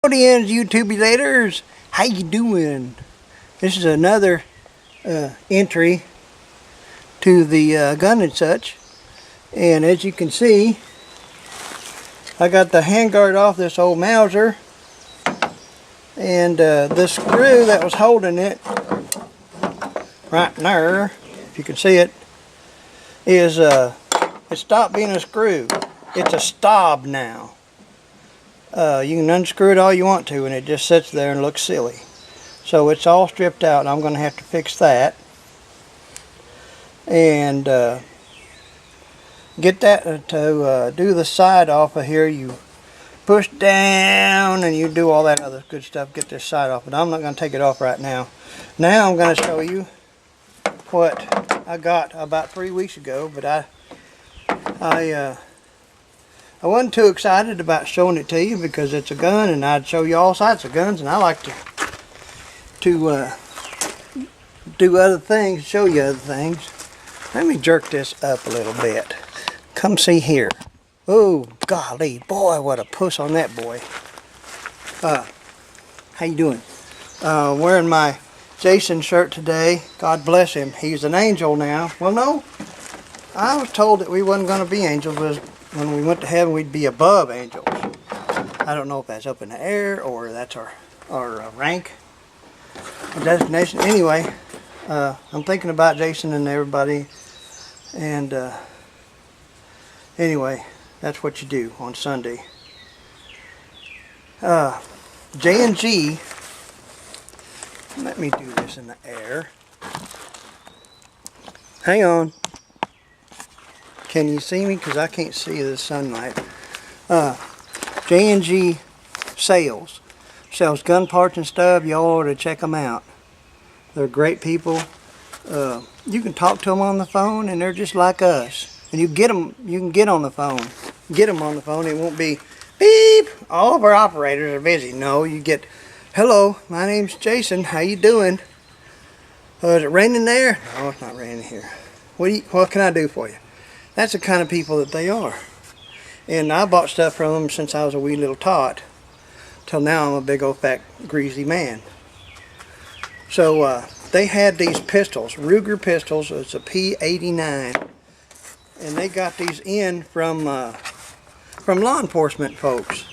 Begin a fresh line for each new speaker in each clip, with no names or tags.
Howdy, YouTubelators. How you doing? This is another entry to the gun and such. And as you can see, I got the handguard off this old Mauser. And the screw that was holding it, right there, if you can see it, is it stopped being a screw. It's a stop now. You can unscrew it all you want to and it just sits there and looks silly. So it's all stripped out and I'm going to have to fix that. And get that to do the side off of here. You push down and you do all that other good stuff. Get this side off. But I'm not going to take it off right now. Now I'm going to show you what I got about 3 weeks ago. But I wasn't too excited about showing it to you because it's a gun and I'd show you all sorts of guns and I like to do other things, show you other things. Let me jerk this up a little bit. Come see here. Oh golly, boy, what a puss on that boy. How you doing? Wearing my Jason shirt today. God bless him. He's an angel now. Well, no, I was told that we wasn't going to be angels. But when we went to heaven, we'd be above angels. I don't know if that's up in the air or that's our rank or designation. Anyway, I'm thinking about Jason and everybody. And anyway, that's what you do on Sunday. J&G. Let me do this in the air. Hang on. Can you see me? Because I can't see the sunlight. J&G sells gun parts and stuff. Y'all ought to check them out. They're great people. You can talk to them on the phone and they're just like us. And you can get on the phone. Get them on the phone. It won't be beep. All of our operators are busy. No, you get, hello, my name's Jason. How you doing? Is it raining there? No, it's not raining here. What can I do for you? That's the kind of people that they are. And I bought stuff from them since I was a wee little tot. Till now I'm a big old fat greasy man. So they had these pistols, Ruger pistols. It's a P89. And they got these in from law enforcement folks.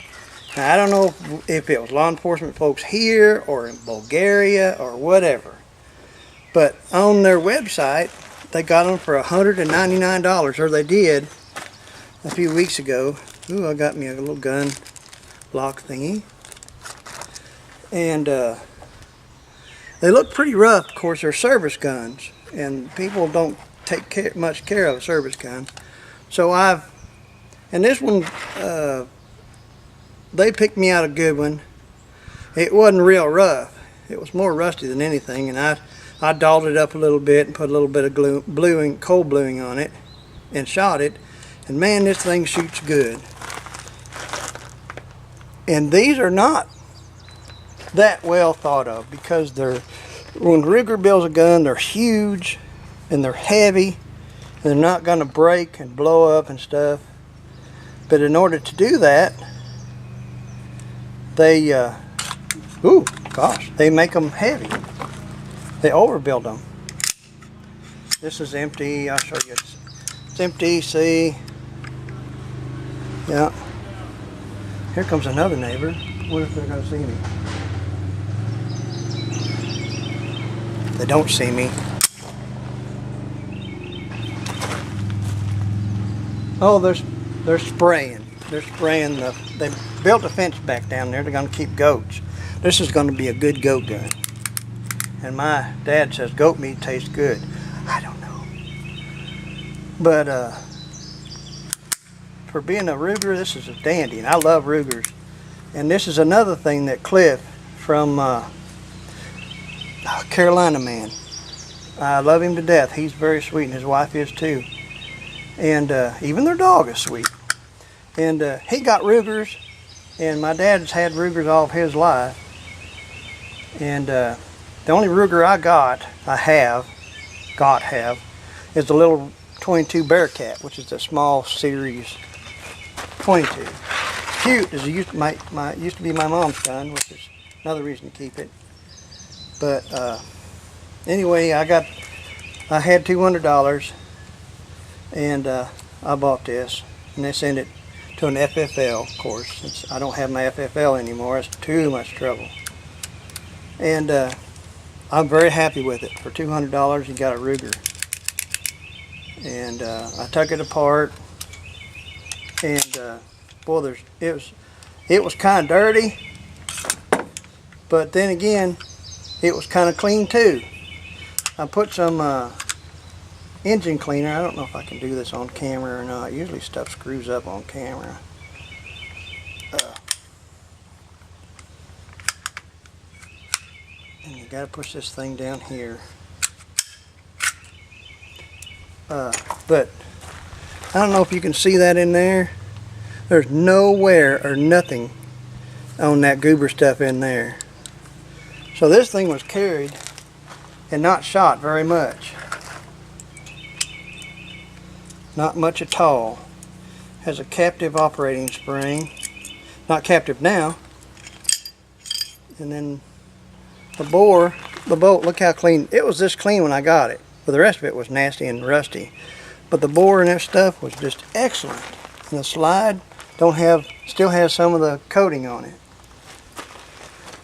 Now, I don't know if it was law enforcement folks here or in Bulgaria or whatever. But on their website, they got them for $199, or they did a few weeks ago. Ooh, I got me a little gun lock thingy. And they look pretty rough. Of course, they're service guns, and people don't take much care of a service gun. So and this one, they picked me out a good one. It wasn't real rough. It was more rusty than anything, and I dolled it up a little bit and put a little bit of cold bluing on it and shot it. And man, this thing shoots good. And these are not that well thought of because when Ruger builds a gun, they're huge and they're heavy. And they're not going to break and blow up and stuff. But in order to do that, they, they make them heavy. They overbuild them. This is empty. I'll show you. It's empty. See? Yeah. Here comes another neighbor. What if they're going to see me? They don't see me. Oh, they're spraying. They're spraying they built a fence back down there. They're going to keep goats. This is going to be a good goat gun. And my dad says goat meat tastes good. I don't know. But for being a Ruger, this is a dandy. And I love Rugers. And this is another thing that Cliff from Carolina man. I love him to death. He's very sweet and his wife is too. And even their dog is sweet. And he got Rugers. And my dad's had Rugers all of his life. And the only Ruger I have, is the little 22 Bearcat, which is the small series 22. cute. It used to be my mom's gun, which is another reason to keep it. But anyway, I had $200, and I bought this, and they sent it to an FFL, of course, since I don't have my FFL anymore. It's too much trouble. And I'm very happy with it. For $200, you got a Ruger. And I took it apart, and boy, it was kind of dirty, but then again, it was kind of clean too. I put some engine cleaner. I don't know if I can do this on camera or not. Usually stuff screws up on camera. And you gotta push this thing down here. But I don't know if you can see that in there. There's no wear or nothing on that goober stuff in there. So this thing was carried and not shot very much. Not much at all. Has a captive operating spring. Not captive now. And then the bolt, look how clean. It was this clean when I got it. But the rest of it was nasty and rusty. But the bore and that stuff was just excellent. And the slide still has some of the coating on it.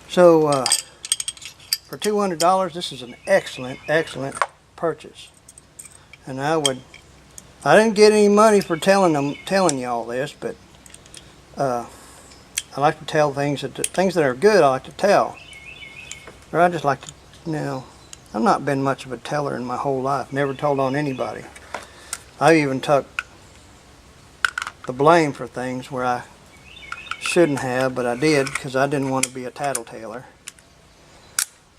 So for $200, this is an excellent purchase. And I didn't get any money for telling you all this, but I like to tell things that are good. I like to tell, or I just like to, I've not been much of a teller in my whole life. Never told on anybody. I even took the blame for things where I shouldn't have, but I did because I didn't want to be a tattletailer.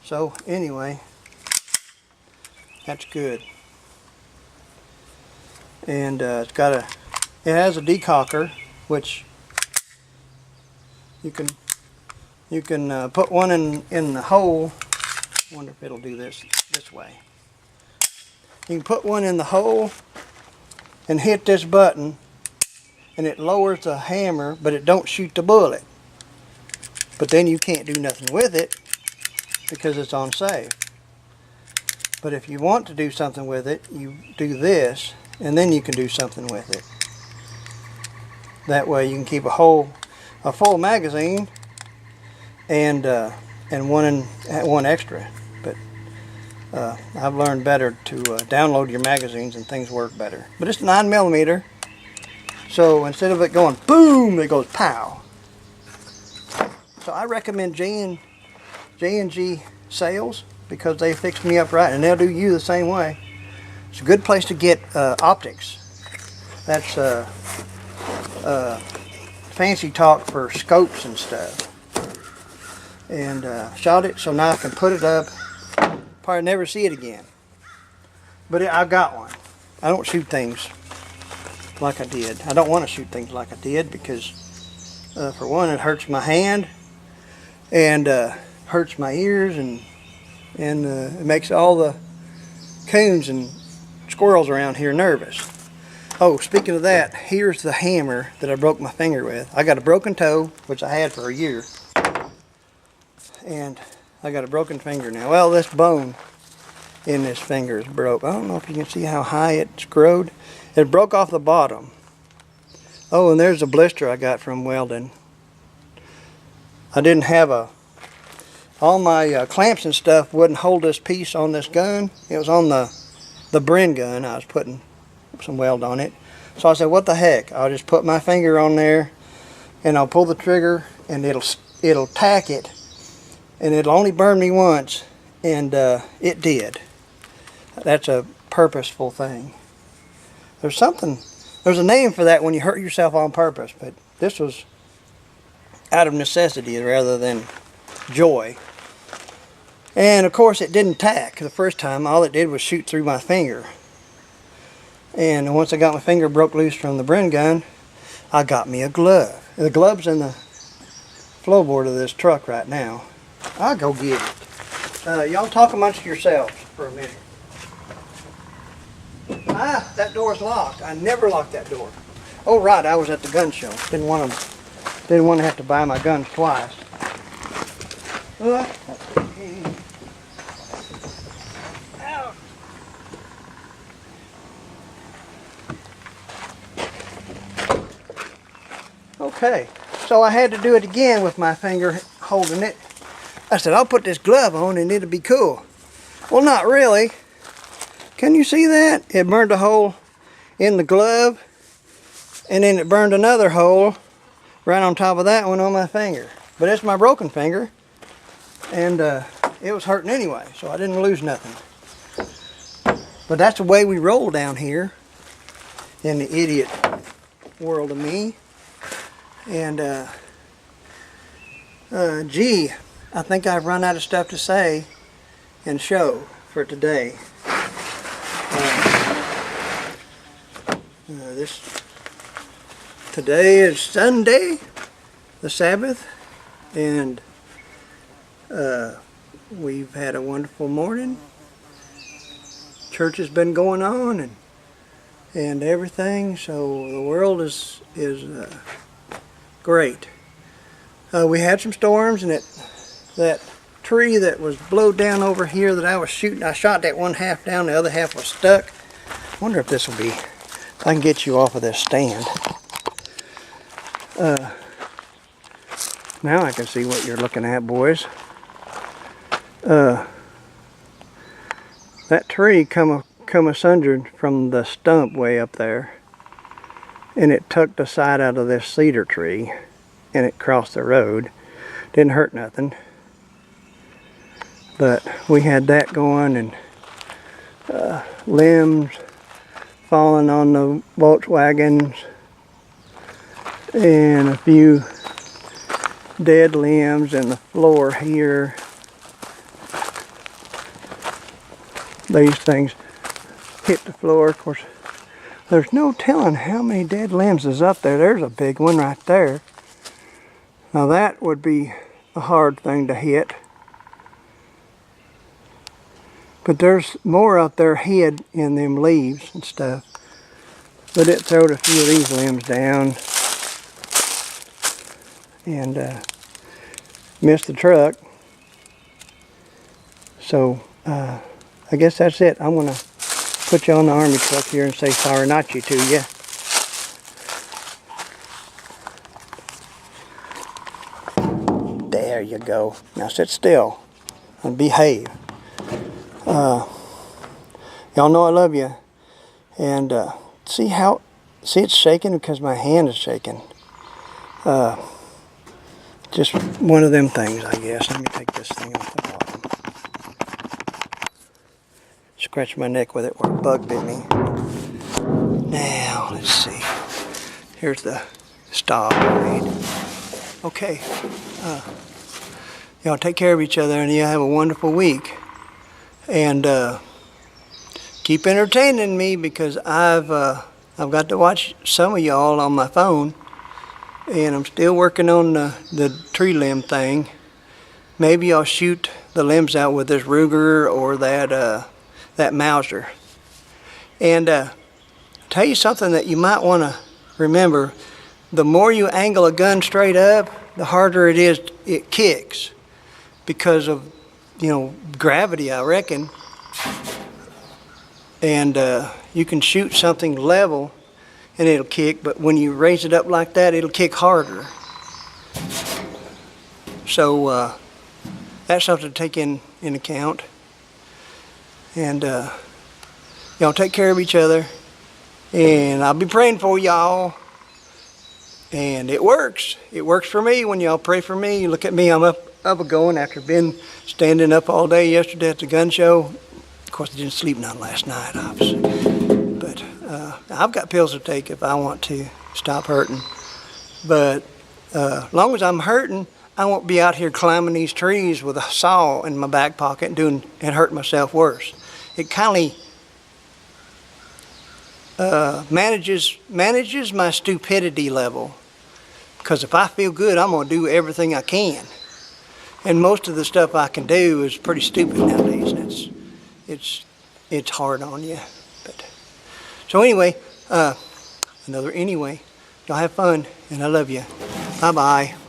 So anyway, that's good. And it has a decocker, which you can put one in the hole. I wonder if it'll do this way. You can put one in the hole and hit this button, and it lowers the hammer, but it don't shoot the bullet. But then you can't do nothing with it because it's on safe. But if you want to do something with it, you do this, and then you can do something with it. That way you can keep a full magazine and one extra. But I've learned better to download your magazines and things work better. But it's 9mm, so instead of it going boom, it goes pow. So I recommend J&G Sales because they fixed me up right, and they'll do you the same way. It's a good place to get optics. That's fancy talk for scopes and stuff. And shot it, so now I can put it up. Probably never see it again. But I got one. I don't shoot things like I did. I don't want to shoot things like I did because, for one, it hurts my hand and hurts my ears, and it makes all the coons and squirrels around here nervous. Oh, speaking of that, here's the hammer that I broke my finger with. I got a broken toe, which I had for a year, and I got a broken finger now. Well, this bone in this finger is broke. I don't know if you can see how high it's growed. It broke off the bottom. Oh, and there's a blister I got from Welding. I didn't have all my clamps and stuff wouldn't hold this piece on this gun. It was on the Bren gun. I was putting some weld on it. So I said, what the heck? I'll just put my finger on there and I'll pull the trigger and it'll tack it. And it'll only burn me once, and it did. That's a purposeful thing. There's a name for that when you hurt yourself on purpose, but this was out of necessity rather than joy. And of course it didn't tack the first time. All it did was shoot through my finger. And once I got my finger broke loose from the Bren gun, I got me a glove. The glove's in the floorboard of this truck right now. I'll go get it. Y'all talk amongst yourselves for a minute. That door's locked. I never locked that door. Oh right, I was at the gun show. Didn't want Didn't want to have to buy my guns twice. Okay, so I had to do it again with my finger holding it. I said, I'll put this glove on and it'll be cool. Well, not really. Can you see that? It burned a hole in the glove, and then it burned another hole right on top of that one on my finger. But it's my broken finger, and it was hurting anyway, so I didn't lose nothing. But that's the way we roll down here in the idiot world of me. And gee, I think I've run out of stuff to say and show for today. Today is Sunday, the Sabbath, and we've had a wonderful morning. Church has been going on and everything, so the world is great. We had some storms, and that tree that was blowed down over here that I was shooting, I shot that one half down, the other half was stuck. I wonder if this will be, if I can get you off of this stand. Now I can see what you're looking at, boys. That tree come asunder from the stump way up there, and it tucked the side out of this cedar tree, and it crossed the road. Didn't hurt nothing, but we had that going, and limbs falling on the Volkswagens, and a few dead limbs in the floor here. These things hit the floor. Of course, there's no telling how many dead limbs is up there. There's a big one right there. Now that would be a hard thing to hit. But there's more up there hid in them leaves and stuff. But it throwed a few of these limbs down and missed the truck. So I guess that's it. I'm gonna put you on the army truck here and say sorry not you to you. There you go. Now sit still and behave. Y'all know I love you. And see it's shaking because my hand is shaking. Just one of them things, I guess. Let me take this thing off the bottom. Scratch my neck with it where a bug bit me. Now, let's see. Here's the stop. Okay. Y'all take care of each other, and you have a wonderful week. And keep entertaining me, because I've got to watch some of y'all on my phone. And I'm still working on the tree limb thing. Maybe I'll shoot the limbs out with this Ruger or that Mauser. And tell you something that you might want to remember. The more you angle a gun straight up, the harder it kicks. Because of, gravity, I reckon. And you can shoot something level and it'll kick, but when you raise it up like that, it'll kick harder. So that's something to take in account. And y'all take care of each other, and I'll be praying for y'all. And it works. It works for me when y'all pray for me. You look at me, I'm up going after being standing up all day yesterday at the gun show. Of course, I didn't sleep none last night, obviously. But I've got pills to take if I want to stop hurting. But as long as I'm hurting, I won't be out here climbing these trees with a saw in my back pocket and hurting myself worse. It kind of manages my stupidity level. Because if I feel good, I'm going to do everything I can. And most of the stuff I can do is pretty stupid nowadays. And it's hard on you. But so anyway, y'all have fun, and I love you. Bye-bye.